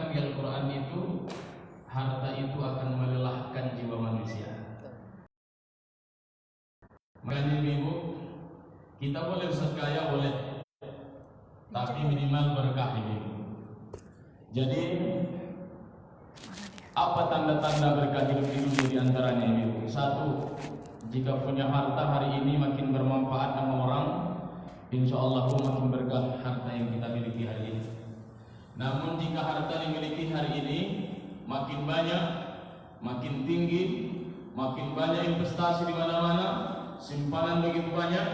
dikatakan di Al-Quran itu harta itu akan melelahkan jiwa manusia. Makanya ibu, kita boleh Ustaz kaya boleh, tapi minimal berkah ibu. Jadi apa tanda-tanda berkah hidup itu di antaranya ibu? Satu, jika punya harta hari ini makin bermanfaat sama orang, insya Allah makin berkah harta yang kita miliki hari ini. Namun jika harta yang dimiliki hari ini makin banyak, makin tinggi, makin banyak investasi di mana-mana, simpanan begitu banyak,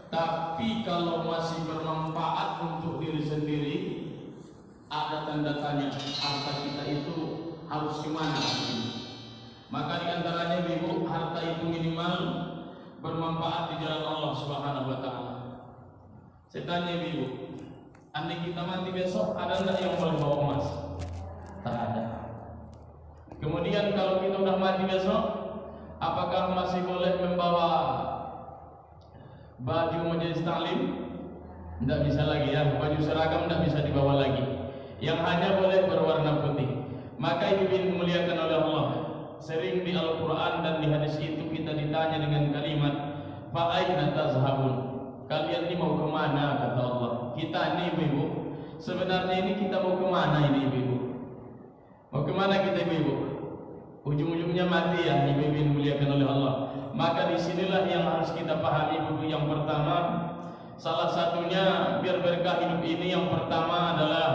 tapi kalau masih bermanfaat untuk diri sendiri, ada tanda tanya harta kita itu harus kemana? Maka di antaranya ibu, harta itu minimal bermanfaat di jalan Allah Subhanahu wa taala. Saya tanya ibu, andai kita mati besok, ada enggak yang boleh bawa emas? Tak ada. Kemudian kalau kita udah mati besok, apakah masih boleh membawa baju majelis taklim? Tidak bisa lagi ya, baju seragam tidak bisa dibawa lagi. Yang hanya boleh berwarna putih. Maka ibu dimuliakan oleh Allah, sering di Al-Quran dan di hadis itu kita ditanya dengan kalimat fa aina tazhabun? Kalian ini mau kemana, kata Allah. Kita ini ibu, sebenarnya ini kita mau kemana ini ibu? Mau kemana kita ibu? Ujung-ujungnya mati ya ibu dimuliakan oleh Allah. Maka disinilah yang harus kita pahami ibu. Yang pertama, salah satunya biar berkah hidup ini, yang pertama adalah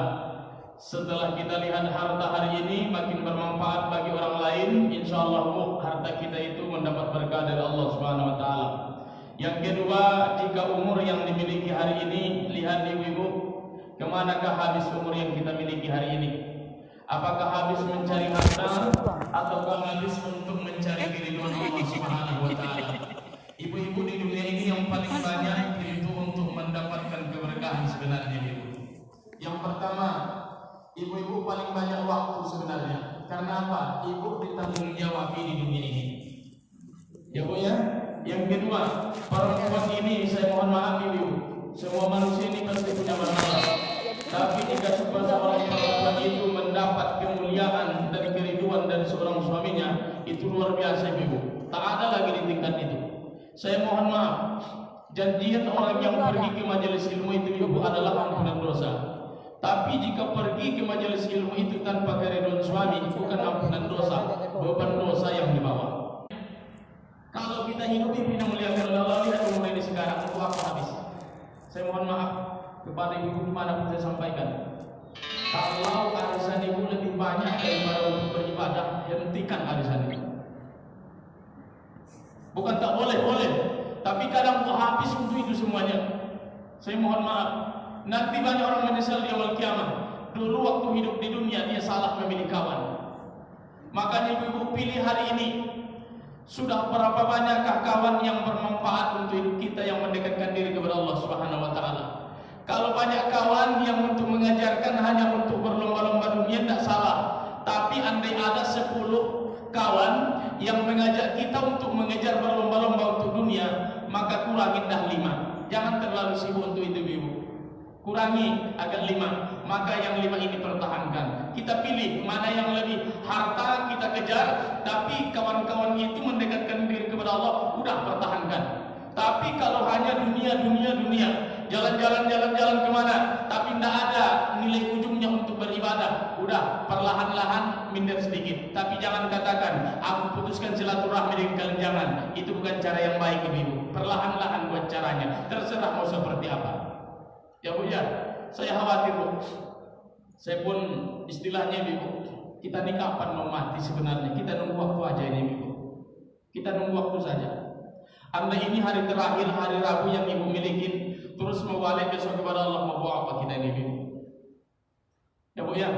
setelah kita lihat harta hari ini makin bermanfaat bagi orang lain, insya Allah harta kita itu mendapat berkah dari Allah Subhanahu wa taala. Yang kedua, jika umur yang dimiliki hari ini, lihat ibu-ibu, kemanakah habis umur yang kita miliki hari ini? Apakah habis mencari harta ataukah habis untuk mencari keridhaan Allah Subhanahu wa taala? Ibu-ibu di dunia ini yang paling banyak itu untuk mendapatkan keberkahan sebenarnya ibu. Yang pertama, ibu-ibu paling banyak waktu sebenarnya. Karena apa? Ibu ditanggung jawab di dunia ini. Ya bu ya. Yang kedua, perempuan ini saya mohon maaf ibu, semua manusia ini pasti punya masalah. Tapi jika seorang perempuan itu mendapat kemuliaan dari keriduan dari seorang suaminya, itu luar biasa ibu. Tak ada lagi di tingkat itu. Saya mohon maaf, janjian orang yang pergi ke majelis ilmu itu ibu adalah ampunan dosa. Tapi jika pergi ke majelis ilmu itu tanpa keriduan suami, bukan ampunan dosa, beban dosa yang dibawa. Kalau kita hidup ini muliakan oleh Allah, lihat umur ini sekarang untuk apa habis? Saya mohon maaf kepada ibu dimanapun saya sampaikan. Kalau arisan ibu lebih banyak daripada untuk beribadah, hentikan arisan itu. Bukan tak boleh, boleh. Tapi kadang habis untuk itu semuanya. Saya mohon maaf. Nanti banyak orang menyesal di awal kiamat. Dulu waktu hidup di dunia dia salah memilih kawan. Makanya ibu pilih hari ini. Sudah berapa banyakkah kawan yang bermanfaat untuk hidup kita, yang mendekatkan diri kepada Allah Subhanahu wa taala? Kalau banyak kawan yang untuk mengajarkan hanya untuk berlomba-lomba dunia, tidak salah. Tapi andai ada 10 kawan yang mengajak kita untuk mengejar berlomba-lomba untuk dunia, maka kurangi dah 5. Jangan terlalu sibuk untuk itu ibu. Kurangi agak 5, maka yang 5 ini pertahankan. Kita pilih mana yang lebih harta kita kejar, tapi kawan-kawan itu mendekatkan diri kepada Allah, udah pertahankan. Tapi kalau hanya dunia, jalan-jalan kemana, tapi tidak ada nilai ujungnya untuk beribadah, udah perlahan-lahan minder sedikit. Tapi jangan katakan aku putuskan silaturahmi dengan kalian, jangan. Itu bukan cara yang baik ibu. Perlahan-lahan buat caranya, terserah mau seperti apa. Ya bu ya, saya khawatir bu. Saya pun istilahnya ibu, kita ini kapan mau mati sebenarnya? Kita nunggu waktu aja ini ibu. Kita nunggu waktu saja. Andai ini hari terakhir, hari Rabu yang ibu miliki, terus mau balik besok kepada Allah, mau bawa apa kita ini ibu? Ya bu ya.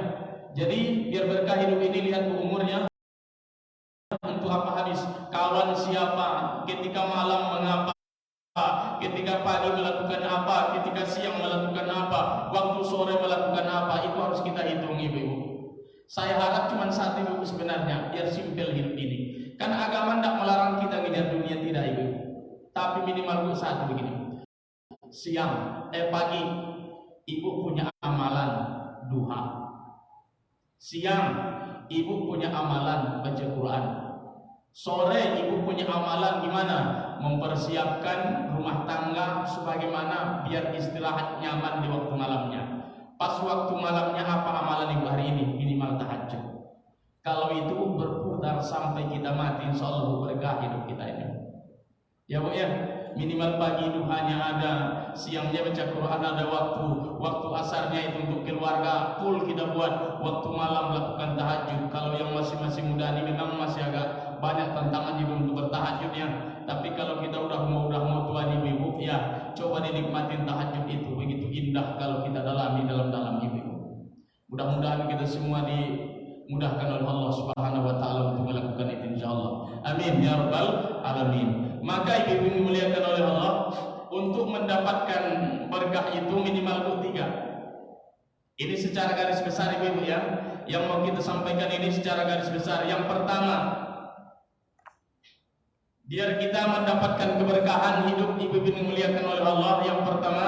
Jadi biar berkah hidup ini, lihat bu umurnya untuk apa habis. Kawan siapa, ketika malam mengapa, ketika pagi melakukan apa, ketika siang melakukan apa, waktu sore melakukan apa, itu harus kita hitung ibu. Saya harap cuma satu ibu sebenarnya, biar simpel hidup ini. Karena agama tidak melarang kita ngejar dunia, tidak ibu. Tapi minimal satu begini. Pagi, ibu punya amalan duha. Siang ibu punya amalan baca Quran. Sore ibu punya amalan gimana? Mempersiapkan rumah tangga sebagaimana biar istirahat nyaman di waktu malamnya. Pas waktu malamnya apa amalan ibu hari ini? Minimal tahajud. Kalau itu berputar sampai kita mati, insya Allah berkah hidup kita ini. Ya Bu ya, minimal pagi duhanya ada, siangnya baca Quran ada waktu asarnya itu untuk keluarga full kita buat, waktu malam lakukan tahajud. Kalau yang masih muda ini memang masih agak banyak tantangan ibu untuk bertahajudnya. Tapi kalau kita udah mau tua nih ibu, ya coba dinikmatin tahajud itu, begitu indah kalau kita dalami dalam ibu. Mudah-mudahan kita semua dimudahkan oleh Allah Subhanahu wa taala untuk melakukan itu insyaallah. Amin ya rabbal alamin. Maka ibu dimuliakan oleh Allah, untuk mendapatkan berkah itu minimal 3. Ini secara garis besar ibu ya. Yang mau kita sampaikan ini secara garis besar. Yang pertama, biar kita mendapatkan keberkahan hidup ibu dimuliakan oleh Allah, yang pertama,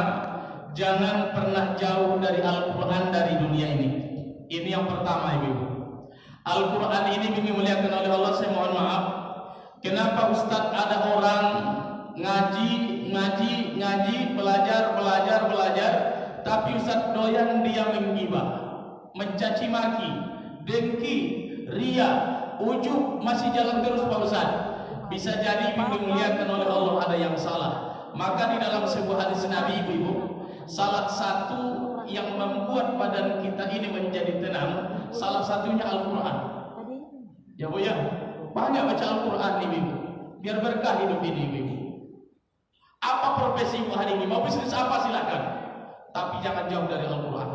jangan pernah jauh dari Al-Quran dari dunia ini. Ini yang pertama ibu. Al-Quran ini dimuliakan oleh Allah. Saya mohon maaf, kenapa Ustadz ada orang ngaji, belajar, tapi Ustadz doyan dia menggibah, mencaci maki, dengki, ria, ujub, masih jalan terus Pak Ustadz. Bisa jadi dimuliakan oleh Allah ada yang salah. Maka di dalam sebuah hadis Nabi ibu, salah satu yang membuat badan kita ini menjadi tenang, salah satunya Al-Quran. Ya Bu ya, banyak baca Al-Quran ibu, biar berkah hidup ini ibu. Apa profesi ibu hari ini? Mau bisnis apa silakan, tapi jangan jauh dari Al-Quran.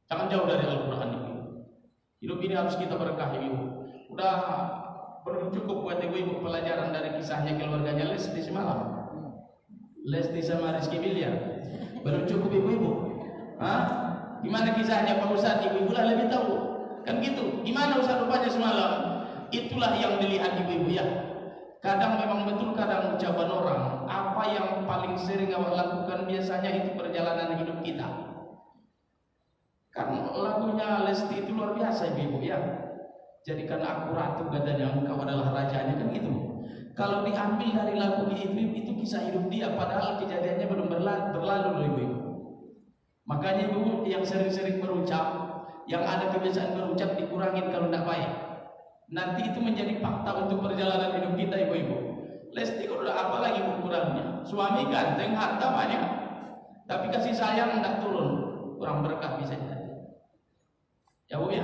Jangan jauh dari Al-Quran ibu. Hidup ini harus kita berkah ibu. Udah belum cukup buat ibu pelajaran dari kisahnya keluarganya Lesti semalam. Lesti sama Rizky Biliar. Belum cukup ibu-ibu. Hah? Gimana kisahnya Pak Ustadz? Ibu-ibu lah lebih tahu. Kan gitu. Gimana Ustadz rupanya semalam? Itulah yang dilihat ibu-ibu ya. Kadang memang betul, kadang ucapan orang. Apa yang paling sering awak lakukan biasanya itu perjalanan hidup kita. Karena lagunya Lesti itu luar biasa ibu-ibu ya. Jadikan aku ratu katanya, engkau adalah rajanya, kan gitu. Kalau diambil dari lagu itu kisah hidup dia, padahal kejadiannya belum berlalu loh ibu. Makanya ibu yang sering-sering berucap, yang ada kebiasaan berucap dikurangin kalau tidak baik. Nanti itu menjadi fakta untuk perjalanan hidup kita ibu-ibu. Lesti udah apa lagi kurangnya? Suami ganteng, harta banyak, tapi kasih sayang tidak turun, kurang berkah bisa jadi. Ya Bu ya.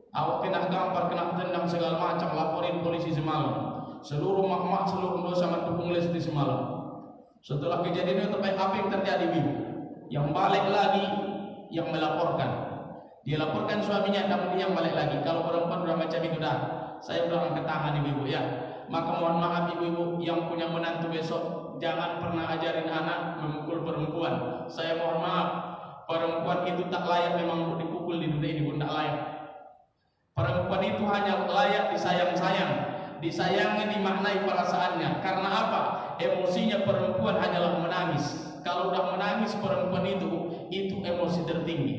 Awak kena gampar, kena tendang segala macam, laporin polisi semalam. Seluruh mak-mak, seluruh dosa mendukung Lesti semalam. Setelah kejadian itu apa yang terjadi ibu? Yang balik lagi, yang melaporkan. Dia laporkan suaminya, namun dia yang balik lagi. Kalau perempuan sudah macam itu dah, saya sudah angkat tangan ibu-ibu ya. Maka mohon maaf ibu-ibu yang punya menantu besok, jangan pernah ajarin anak memukul perempuan. Saya mohon maaf, perempuan itu tak layak memang dipukul di dunia ini, pun tak layak. Perempuan itu hanya layak disayang-sayang, disayangi, dimaknai perasaannya. Karena apa? Emosinya perempuan hanyalah menangis. Kalau udah menangis perempuan itu emosi tertinggi.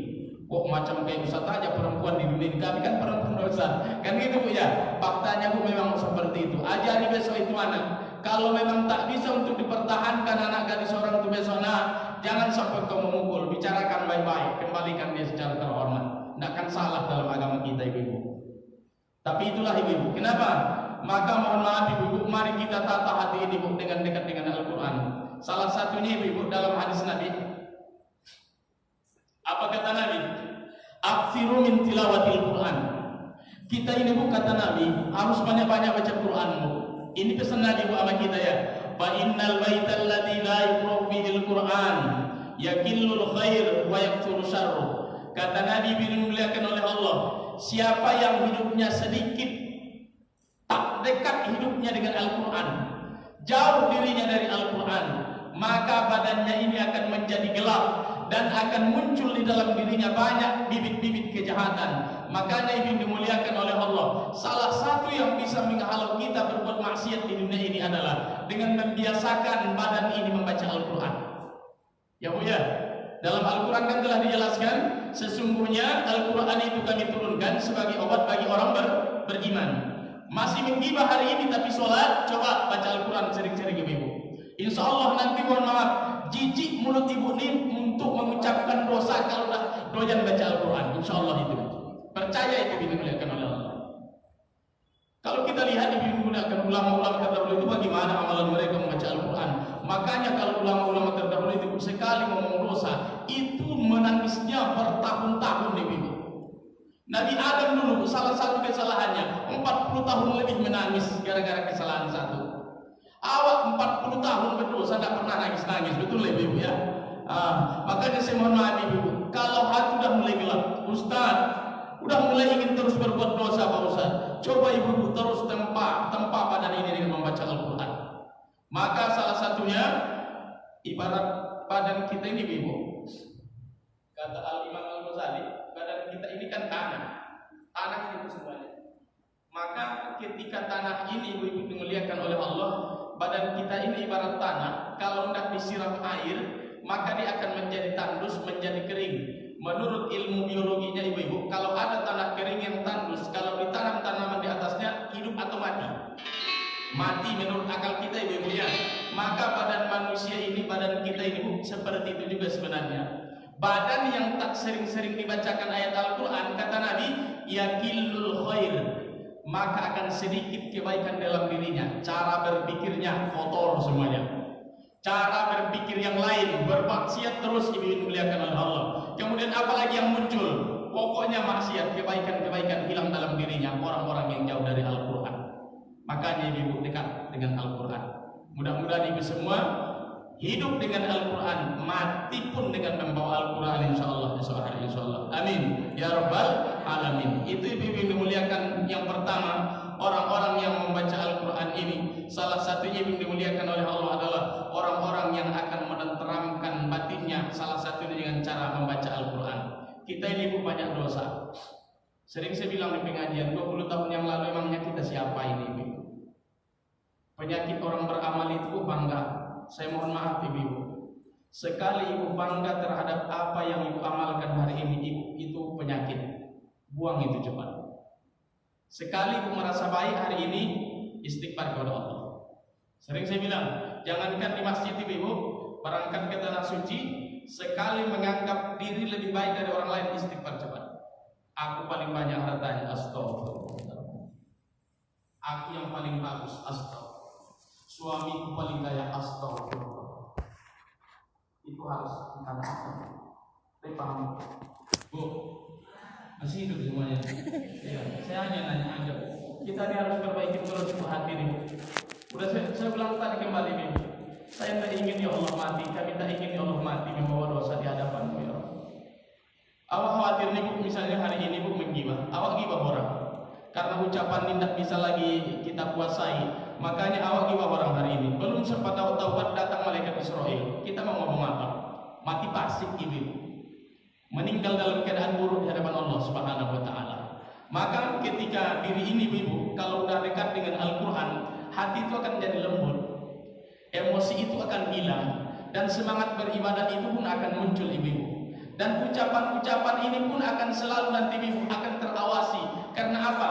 Kok macam kayak Ustaz aja perempuan di dunia ini, kami kan perempuan dosa. Kan gitu Bu ya. Faktanya Bu memang seperti itu. Ajari besok itu anak. Kalau memang tak bisa untuk dipertahankan anak gadis orang itu besok, nah jangan sampai kau memukul. Bicarakan baik-baik, kembalikan dia secara terhormat. Tidak akan salah dalam agama kita ibu-ibu. Tapi itulah ibu-ibu. Kenapa? Maka mohon maaf ibu-ibu, mari kita tata hati ini Bu dengan dekat dengan Al-Quran. Salah satunya ibu-ibu dalam hadis Nabi. Apa kata Nabi? Aksiru min tilawatil Quran. Kita ini Bu kata Nabi harus banyak-banyak baca Quran Bu. Ini pesan Nabi Bu sama kita ya. Fa innal baital ladzi la yuqra'u fihil Quran yakillul khair wa yakthuru syarru. Kata Nabi dimuliakan oleh Allah, siapa yang hidupnya sedikit, tak dekat hidupnya dengan Al-Quran, jauh dirinya dari Al-Quran, maka badannya ini akan menjadi gelap dan akan muncul di dalam dirinya banyak bibit-bibit kejahatan. Makanya ini dimuliakan oleh Allah. Salah satu yang bisa menghalau kita berbuat maksiat di dunia ini adalah dengan membiasakan badan ini membaca Al-Quran. Ya Bu ya. Dalam Al-Quran kan telah dijelaskan, sesungguhnya Al-Quran itu kami turunkan sebagai obat bagi orang beriman. Masih menggibah hari ini tapi sholat, coba baca Al-Quran sering-sering ibu. Insya Allah nanti mohon maaf, jijik mulut ibu ini untuk mengucapkan dosa kalau udah doyan baca Al-Quran. Insya Allah itu. Percaya itu dimuliakan oleh Allah. Kalau kita lihat dimuliakan ulama-ulama terdahulu itu bagaimana amalan mereka membaca Al-Quran. Makanya kalau ulama-ulama terdahulu itu sekali ngomong dosa, itu menangisnya bertahun-tahun ibu. Nabi Adam dulu salah satu kesalahannya 40 tahun lebih menangis gara-gara kesalahan satu. Awak 40 tahun berdosa tidak pernah nangis-nangis, betul ibu ya. Makanya saya mohon maaf ibu, kalau hati udah mulai gelap, Ustaz, udah mulai ingin terus berbuat dosa Pak Ustaz, coba ibu terus tempa badan ini dengan membaca Al-Quran. Maka salah satunya ibarat badan kita ini ibu, kata Al-Imam Al-Ghazali, badan kita ini kan tanah itu semuanya. Maka ketika tanah ini ibu dimuliakan oleh Allah, badan kita ini ibarat tanah, kalau tidak disiram air maka dia akan menjadi tandus, menjadi kering. Menurut ilmu biologinya ibu-ibu, kalau ada tanah kering yang tandus, kalau ditanam tanaman di atasnya, hidup atau mati? Mati menurut akal kita ibu-ibu ya. Maka badan manusia ini, badan kita ini seperti itu juga sebenarnya. Badan yang tak sering-sering dibacakan ayat Al-Quran, kata Nabi, yakillul khair, maka akan sedikit kebaikan dalam dirinya. Cara berpikirnya kotor semuanya. Cara berpikir yang lain, bermaksiat terus ibu dimuliakan oleh Allah. Kemudian apalagi yang muncul? Pokoknya maksiat, kebaikan-kebaikan hilang dalam dirinya. Orang-orang yang jauh dari Al-Quran. Makanya ibu dekat dengan Al-Quran. Mudah-mudahan ibu semua hidup dengan Al-Quran, mati pun dengan membawa Al-Quran insyaAllah. Insya amin ya rabbal alamin. Itu ibu dimuliakan yang pertama, orang-orang yang membaca Al-Quran ini. Salah satunya yang dimuliakan oleh Allah adalah orang-orang yang akan menenteramkan batinnya, salah satunya dengan cara membaca Al-Quran. Kita ini ibu banyak dosa. Sering saya bilang di pengajian, 20 tahun yang lalu emangnya kita siapa ini ibu? Penyakit orang beramal itu bangga. Saya mohon maaf ibu. Sekali ibu bangga terhadap apa yang ibu amalkan hari ini, ibu itu penyakit. Buang itu cepat. Sekali ibu merasa baik hari ini, istighfar kepada Allah. Sering saya bilang, jangankan di masjid ibu, berangkat ke tanah suci, sekali menganggap diri lebih baik dari orang lain, istighfar cepat. Aku paling banyak hartanya, astagfirullah. Aku yang paling bagus, astagfirullah. Suamiku paling kaya, astagfirullah. Itu harus dikatakan. Saya paham. Bu, masih hidup semuanya. Ya, saya hanya nanya aja. Kita ini harus perbaiki terus hati ini. Udah saya bilang tadi kembali nih. Saya tak ingin ya Allah mati. Kami tak ingin ya Allah mati membawa dosa di hadapan-Mu ya Allah. Awak khawatir nih bu, misalnya hari ini bu menggibah. Awak gibah orang. Karena ucapan tidak bisa lagi kita kuasai. Makanya awak gibah orang hari ini. Belum sempat awak taubat datang malaikat Israel. Kita mau ngomong apa? Mati pasif ibu. Meninggal dalam keadaan buruk di hadapan Allah Subhanahu wa taala. Maka ketika diri ini ibu kalau udah dekat dengan Al-Quran, hati itu akan jadi lembut, emosi itu akan hilang, dan semangat beribadah itu pun akan muncul ibu. Dan ucapan-ucapan ini pun akan selalu nanti ibu akan terawasi. Karena apa?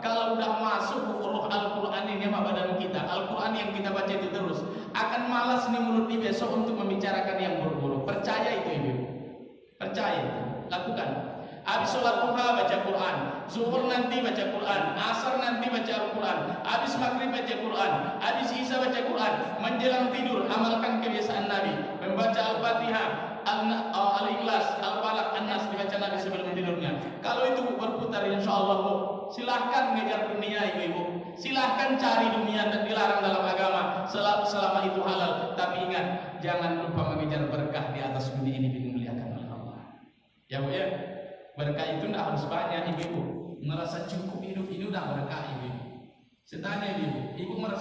Kalau udah masuk huruf Al-Quran ini sama badan kita, Al-Quran yang kita baca itu terus, akan malas nih mulut ini besok untuk membicarakan yang buruk-buruk. Percaya itu ibu. Percaya, lakukan. Habis sholat duha baca Quran, zuhur nanti baca Quran, asar nanti baca Al-Quran, habis maghrib baca Quran, habis isya baca Quran, menjelang tidur amalkan kebiasaan Nabi, membaca Al-Fatihah, Al-Ikhlas, Al-Falaq, An-Nas dibaca Nabi sebelum tidurnya. Kalau itu berputar insyaallah bu, silahkan ngejar dunia ibu. Silahkan cari dunia dan dilarang dalam agama selama itu halal. Tapi ingat, jangan lupa mengejar berkah di atas dunia ini dimuliakan oleh Allah. Ya bu ya. Berkah itu tidak harus banyak ibu. Merasa cukup hidup ini udah berkah ibu. Saya tanya ibu merasa